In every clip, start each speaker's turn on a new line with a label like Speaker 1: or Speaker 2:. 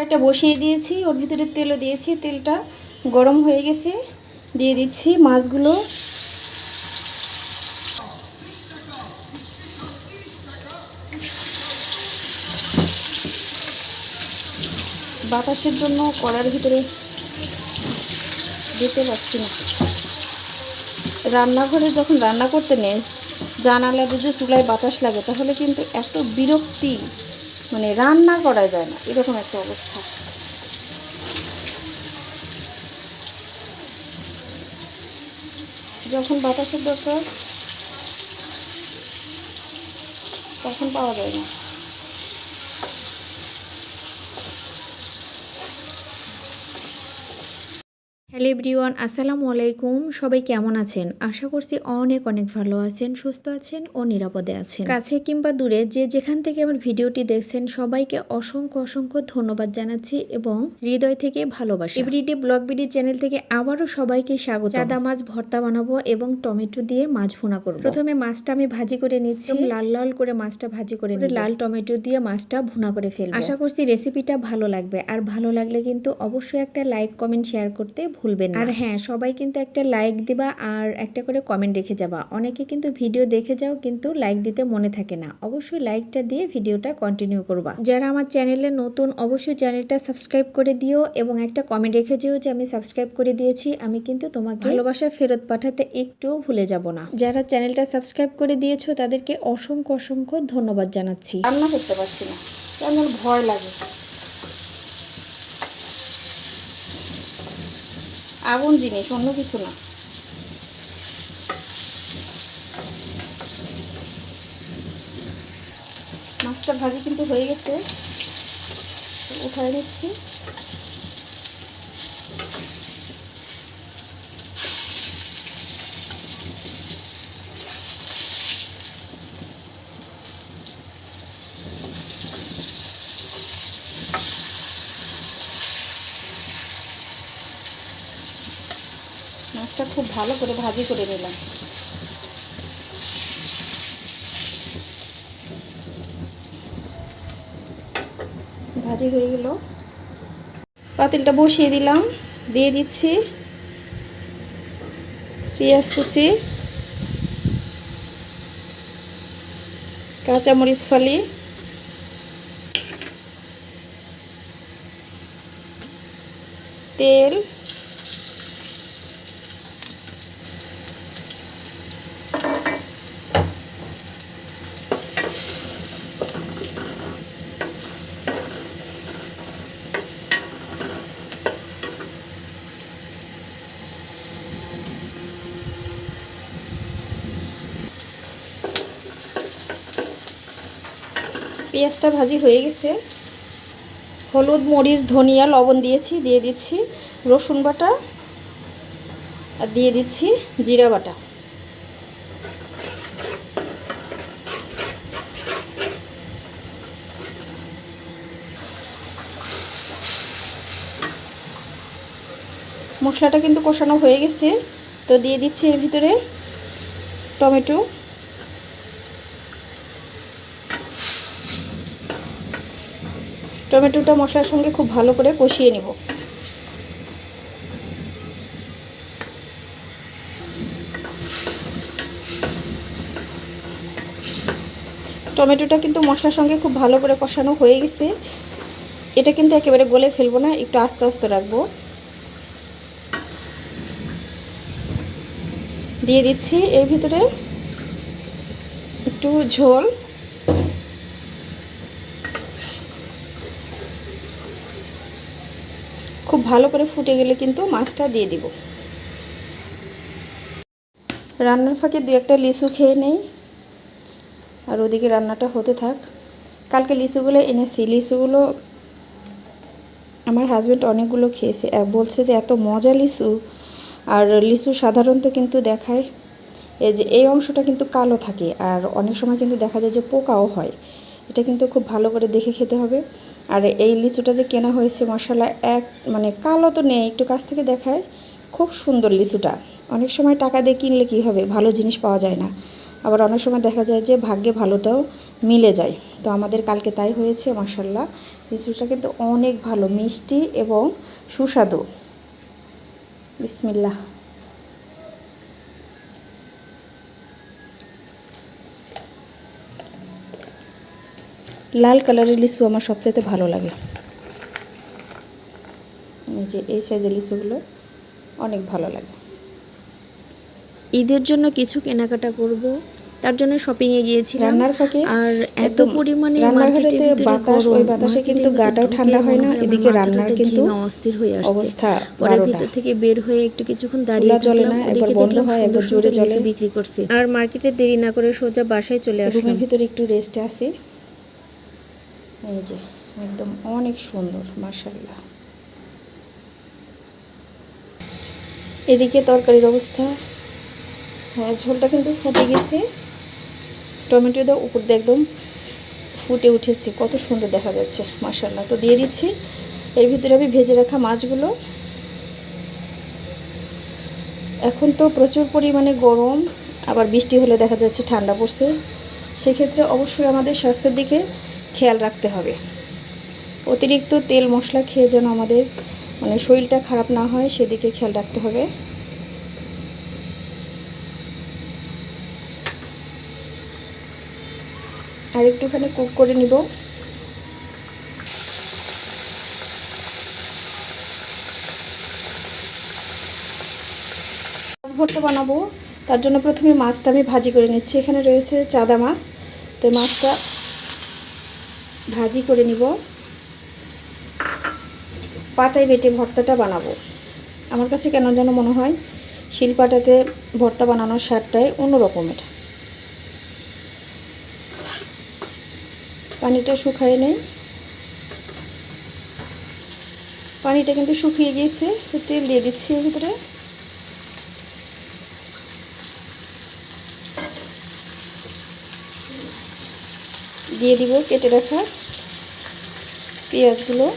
Speaker 1: কড়াইটা বসিয়ে দিয়েছি, ওর ভিতরে তেলও দিয়েছি, তেলটা গরম হয়ে গেছে। দিয়ে দিচ্ছি মাছগুলো। বাতাসের জন্য কড়াইয়ের ভিতরে দিতে পারছি না। রান্নাঘরে যখন রান্না করতে নেই, জানালা যদি চুলায় বাতাস লাগে তাহলে কিন্তু এত বিরক্তি, মানে রান্না করা যায় না, এরকম একটা অবস্থা। যখন বাতাসের দরকার তখন পাওয়া যায় না।
Speaker 2: হ্যালো এভরিওয়ান, আসসালামু আলাইকুম। সবাই কেমন আছেন? আশা করছি অনেক অনেক ভালো আছেন, সুস্থ আছেন ও নিরাপদে আছেন। কাছে কিংবা দূরে যে যেখান থেকে আমার ভিডিওটি দেখছেন সবাইকে অসংখ্য অসংখ্য ধন্যবাদ জানাচ্ছি এবং হৃদয় থেকে ভালোবাসা। এভরিডে ব্লগ বিডি চ্যানেল থেকে আবারও সবাইকে স্বাগত। চাদা মাছ ভর্তা বানাবো এবং টমেটো দিয়ে মাছ ভুনা করব। প্রথমে মাছটা আমি ভাজি করে নিচ্ছি, লাল লাল করে মাছটা ভাজি করে নিয়ে লাল টমেটো দিয়ে মাছটা ভুনা করে ফেলবো। আশা করছি রেসিপিটা ভালো লাগবে, আর ভালো লাগলে কিন্তু অবশ্যই একটা লাইক কমেন্ট শেয়ার করতে ভুলবেন না। আর হ্যাঁ, সবাই কিন্তু একটা লাইক দিবা আর একটা করে কমেন্ট রেখে যাবা। অনেকে কিন্তু ভিডিও দেখে যাও কিন্তু লাইক দিতে মনে থাকে না। অবশ্যই লাইকটা দিয়ে ভিডিওটা কন্টিনিউ করবা। যারা আমার চ্যানেলে নতুন অবশ্যই চ্যানেলটা সাবস্ক্রাইব করে দিও এবং একটা কমেন্ট রেখে যেও যে আমি সাবস্ক্রাইব করে দিয়েছি। আমি কিন্তু তোমাকে ভালোবাসা ফেরত পাঠাতে একটুও ভুলে যাব না। যারা চ্যানেলটা সাবস্ক্রাইব করে দিয়েছো তাদেরকে অসংখ্য অসংখ্য ধন্যবাদ জানাচ্ছি।
Speaker 1: রান্না করতে পারছি না, কেমন ভয় লাগে। আগুন জিনিস, অন্য কিছু না। মাছটা ভাজি কিন্তু হয়ে গেছে, উঠায় নিচ্ছি। মাছটা খুব ভালো করে ভাজি করে নিলাম। ভাজি হয়ে গেল, পাতিলটা বসিয়ে দিলাম। দিয়ে দিচ্ছি পেঁয়াজ কুচি, কাঁচামরিচ ফালি, তেল, পেঁয়াজটা ভাজি হয়ে গেছে। হলুদ, মরিচ, ধনিয়া, লবণ দিয়েছি। দিয়ে দিচ্ছি রসুন বাটা আর দিয়ে দিচ্ছি জিরা বাটা। মশলাটা কিন্তু কষানো হয়ে গেছে, তো দিয়ে দিচ্ছি এর ভিতরে টমেটো। টমেটোটা মশলার সঙ্গে খুব ভালো করে কষিয়ে নিব। টমেটোটা কিন্তু মশলার সঙ্গে খুব ভালো করে কষানো হয়ে গেছে। এটা কিন্তু একেবারে গলে ফেলবো না, একটু আস্তে আস্তে রাখবো। দিয়ে দিচ্ছি এর ভিতরে একটু ঝোল। খুব ভালো করে ফুটে গেলে কিন্তু মাছটা দিয়ে দিব। রান্নার ফাঁকে দু একটা লিচু খেয়ে নেই, আর ওদিকে রান্নাটা হতে থাক। কালকে লিচুগুলো এনেছি, লিচুগুলো আমার হাজব্যান্ড অনেকগুলো খেয়েছে, বলছে যে এত মজা লিচু। আর লিচু সাধারণত কিন্তু দেখায় এই যে এই অংশটা কিন্তু কালো থাকে, আর অনেক সময় কিন্তু দেখা যায় যে পোকাও হয়। এটা কিন্তু খুব ভালো করে দেখে খেতে হবে। আর এই লিচুটা যে কেনা হয়েছে মশালা মানে কালো তো নেই, একটু কাছ থেকে দেখায়, খুব সুন্দর লিচুটা। অনেক সময় টাকা দিয়ে কিনলে কি হবে, ভালো জিনিস পাওয়া যায় না। আবার অনেক সময় দেখা যায় যে ভাগ্যে ভালোটাও মিলে যায়। তো আমাদের কালকে তাই হয়েছে মাশাআল্লাহ। লিচুটা কিন্তু অনেক ভালো, মিষ্টি এবং সুস্বাদু। বিসমিল্লাহ। লাল কালারের লিচু আমার সবচাইতে ভালো লাগে। এই যে এই সাইজের লিচুগুলো অনেক ভালো লাগে।
Speaker 2: ঈদের জন্য কিছু কেনাকাটা করব, তার জন্য শপিং এ গিয়েছিলাম।
Speaker 1: রান্নার ফাঁকে
Speaker 2: আর এত
Speaker 1: একদম
Speaker 2: পরিমাণে
Speaker 1: রান্নাঘরেতে
Speaker 2: মার্কেটের ভিতরে
Speaker 1: বাতাস,
Speaker 2: গরম,
Speaker 1: ওই বাতাসে কিন্তু গাটাও ঠান্ডা হয় না, এদিকে রান্নার কিন্তু
Speaker 2: অস্থির হয়ে আসছে।
Speaker 1: অবস্থা
Speaker 2: পরে
Speaker 1: 12টা।
Speaker 2: ভিতর থেকে বের হয়ে একটু কিছুক্ষণ দাঁড়িয়ে
Speaker 1: চুলা জ্বলে
Speaker 2: থাকলাম,
Speaker 1: না,
Speaker 2: ওদিকে
Speaker 1: একবার বন্ধ
Speaker 2: দেখলাম
Speaker 1: হয়,
Speaker 2: সুন্দর
Speaker 1: একবার
Speaker 2: সুন্দর
Speaker 1: জোরে জ্বলে।
Speaker 2: লিচু বিক্রি করছে। আর মার্কেটে দেরি না করে সোজা বাসায় চলে আসলাম।
Speaker 1: রুমের ভিতরে একটু রেস্টে আসি। এই যে একদম অনেক সুন্দর মাশাআল্লাহ। এদিকে তরকারির অবস্থা, হ্যাঁ ঝোলটা কিন্তু ফুটে গেছে, টমেটো দাও উপর দিয়ে একদম ফুটে উঠেছে, কত সুন্দর দেখা যাচ্ছে মাশাআল্লাহ। তো দিয়ে দিচ্ছি এর ভিতরে আমি ভেজে রাখা মাছগুলো। এখন তো প্রচুর পরিমাণে গরম, আবার বৃষ্টি হলে দেখা যাচ্ছে ঠান্ডা পড়ছে, সেক্ষেত্রে অবশ্যই আমাদের স্বাস্থ্যের দিকে খেয়াল রাখতে হবে। অতিরিক্ত তেল মশলা খেয়ে যেন আমাদের মানে শরীরটা খারাপ না হয়, সেদিকে খেয়াল রাখতে হবে। আর একটুখানি কুক করে নিব। মাছ ভর্তা বানাবো, তার জন্য প্রথমে মাছটা আমি ভাজি করে নিচ্ছি। এখানে রয়েছে চাদা মাছ, তো মাছটা ভাজি করে নিব। পাটায় বেটে ভর্তাটা বানাবো। আমার কাছে কেন যেন মনে হয় শিলপাটাতে ভর্তা বানানোর স্বাদটাই অন্য রকমের। পানিটা শুকায় নেই, পানিটা কিন্তু শুকিয়ে গিয়েছে। তো তেল দিয়ে দিচ্ছি এর ভিতরে। দিয়ে দিব কেটে রাখা পেঁয়াজগুলো।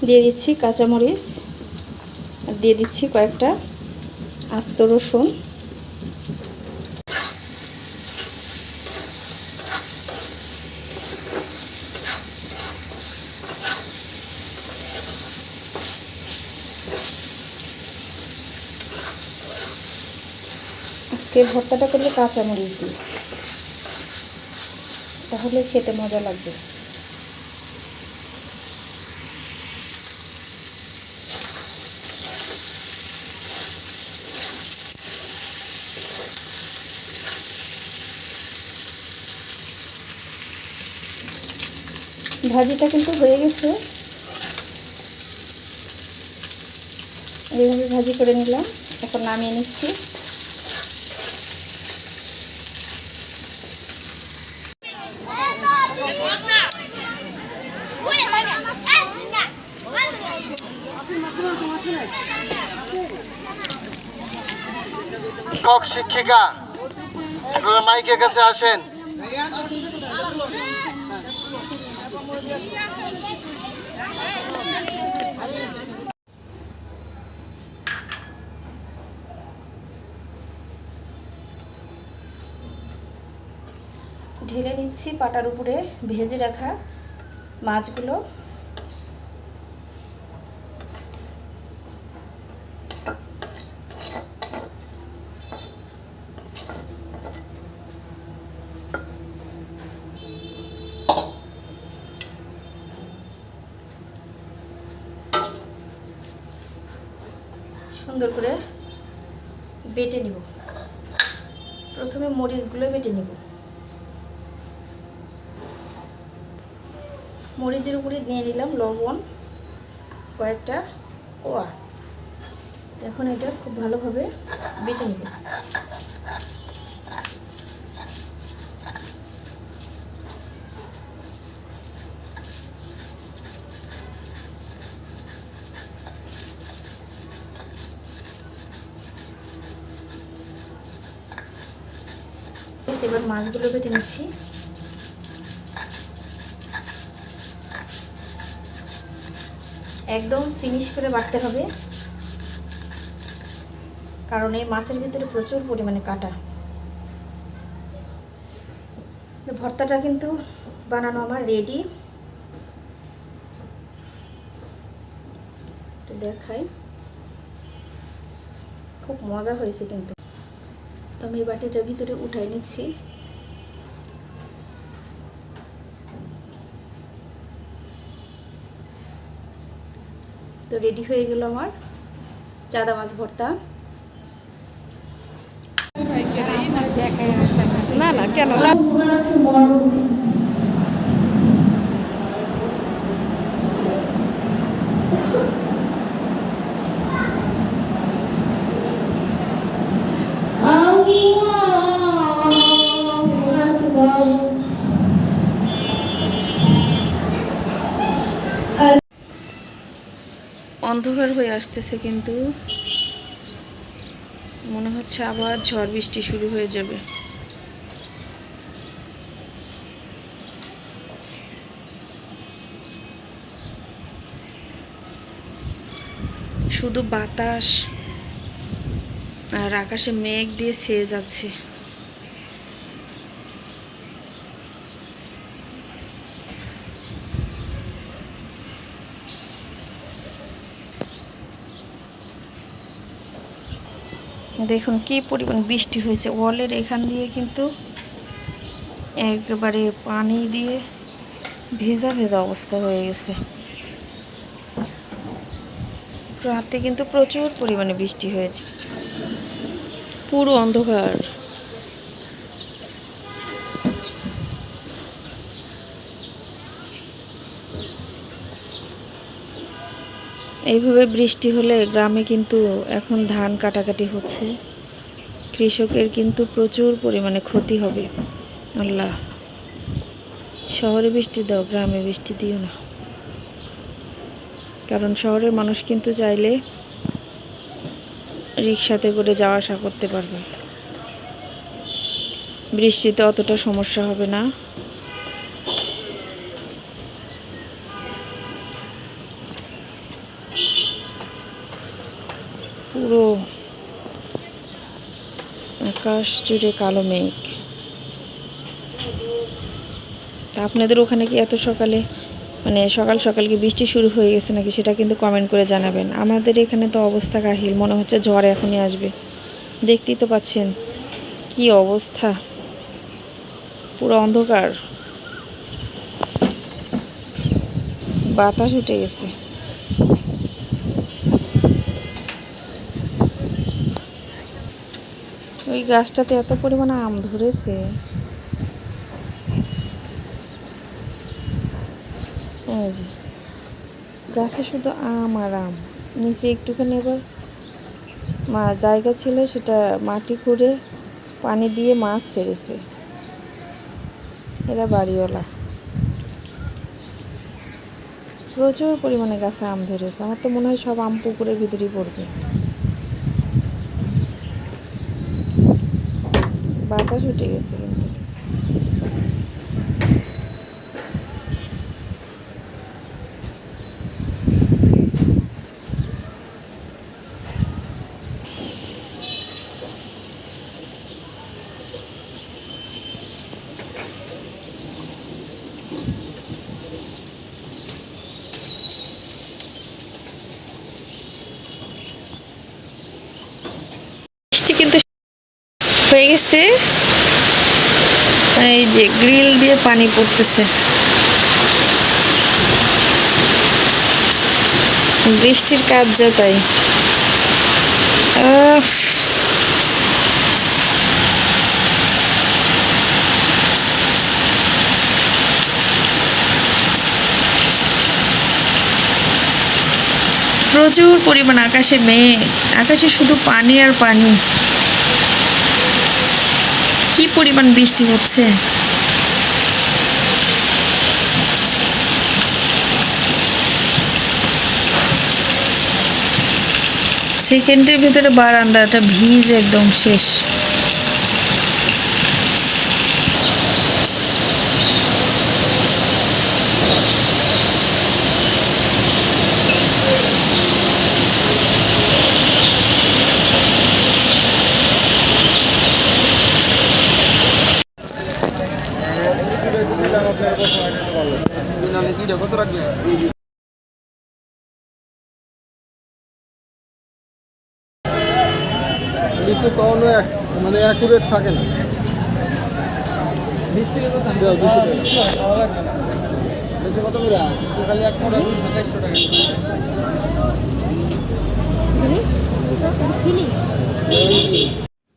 Speaker 1: দিয়ে দিচ্ছি কাঁচামরিচ, আর দিয়ে দিচ্ছি কয়েকটা আস্ত রসুন। আজকে ভর্তাটা করলে কাঁচামরিচ দিই, তাহলে খেতে মজা লাগবে। ভাজিটা কিন্তু হয়ে গেছে, এইভাবে ভাজি করে নিলাম। এখন নামিয়ে নিচ্ছি।
Speaker 3: শিক্ষক শিক্ষিকা আপনারা মাইকের কাছে আসেন।
Speaker 1: ঢেলে নিচ্ছি পাটার উপরে ভেজে রাখা মাছগুলো। সুন্দর করে বেটে নিব। প্রথমে মরিচগুলো বেটে নিব। মরিচের উপরে নিয়ে নিলাম লবণ, কয়েকটা কোয়া। এখন এটা খুব ভালোভাবে বেটে নিব। এবার মাছগুলো বেটে নিচ্ছি। একদম ফিনিশ করে বাটতে হবে। কারণ এই মাছের ভিতরে প্রচুর পরিমাণে কাটা। তো ভর্তাটা কিন্তু বানানো আমার রেডি। একটু দেখাই, খুব মজা হয়েছে কিন্তু। তো আমি এই বাটিটার ভিতরে উঠাই নিচ্ছি। তো রেডি হয়ে গেল আমার চাঁদা মাছ ভর্তা। না না কেন অন্ধকার হয়ে আসতেছে, কিন্তু মনে হচ্ছে আবার ঝড় বৃষ্টি শুরু হয়ে যাবে। শুধু বাতাস আর আকাশে মেঘ দিয়ে ছেয়ে যাচ্ছে। দেখুন কি পরিমাণ বৃষ্টি হয়েছে। ওয়ালের এখান দিয়ে কিন্তু একেবারে পানি দিয়ে ভেজা ভেজা অবস্থা হয়ে গেছে। রাতে কিন্তু প্রচুর পরিমাণে বৃষ্টি হয়েছে। পুরো অন্ধকার। এইভাবে বৃষ্টি হলে গ্রামে কিন্তু এখন ধান কাটাকাটি হচ্ছে, কৃষকের কিন্তু প্রচুর পরিমাণে ক্ষতি হবে। আল্লাহ, শহরে বৃষ্টি দাও, গ্রামে বৃষ্টি দিও না। কারণ শহরের মানুষ কিন্তু চাইলে রিক্সাতে করে যাওয়া আসা করতে পারবে, বৃষ্টিতে অতটা সমস্যা হবে না। পুরো আকাশ জুড়ে কালো মেঘ। তা আপনাদের ওখানে কি এত সকালে, মানে সকাল সকাল কি বৃষ্টি শুরু হয়ে গেছে নাকি, সেটা কিন্তু কমেন্ট করে জানাবেন। আমাদের এখানে তো অবস্থা কাহিল, মনে হচ্ছে ঝড় এখনই আসবে। দেখতেই তো পাচ্ছেন কি অবস্থা, পুরো অন্ধকার, বাতাস উঠে গেছে। ওই গাছটাতে এত পরিমাণে আম ধরেছে, এই যে গাছে শুধু আম আর আম। নিচে একটুখানি এবার জায়গা ছিল, সেটা মাটি খুঁড়ে পানি দিয়ে মাছ ছেড়েছে এরা বাড়িওয়ালা। প্রচুর পরিমাণে গাছে আম ধরেছে। আমার তো মনে হয় সব আম পুকুরের ভিতরেই পড়বে। বাতাস উঠে গেছে কিন্তু। বৃষ্টি কিন্তু হয়ে গেছে, এই যে গ্রিল দিয়ে পানি পড়তেছে। বৃষ্টির কাজ যা তাই। প্রচুর পরিমাণ আকাশে মেঘ, আকাশে শুধু পানি আর পানি। কি পরিমাণ বৃষ্টি হচ্ছে। সেকেন্ডের ভিতরে বারান্দাটা ভিজে একদম শেষ।
Speaker 3: লিচু কখনো মানে অ্যাকুরেট থাকে না। দাও 200 টাকা। কত করে? খালি এক মোটা 200 টাকা।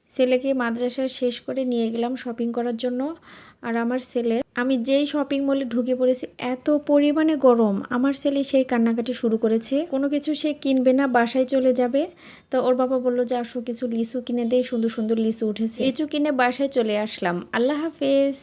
Speaker 2: ছেলেকে মাদ্রাসা শেষ করে নিয়ে গেলাম শপিং করার জন্য। আর আমার ছেলে, আমি যেই শপিং মলে ঢুকে পড়েছি, এত পরিমাণে গরম, আমার ছেলে সেই কান্নাকাটি শুরু করেছে। কোনো কিছু সে কিনবে না, বাসায় চলে যাবে। তো ওর বাবা বললো যে আসো কিছু লিচু কিনে দেয়, সুন্দর সুন্দর লিচু উঠেছে। লিচু কিনে বাসায় চলে আসলাম। আল্লাহ হাফেজ।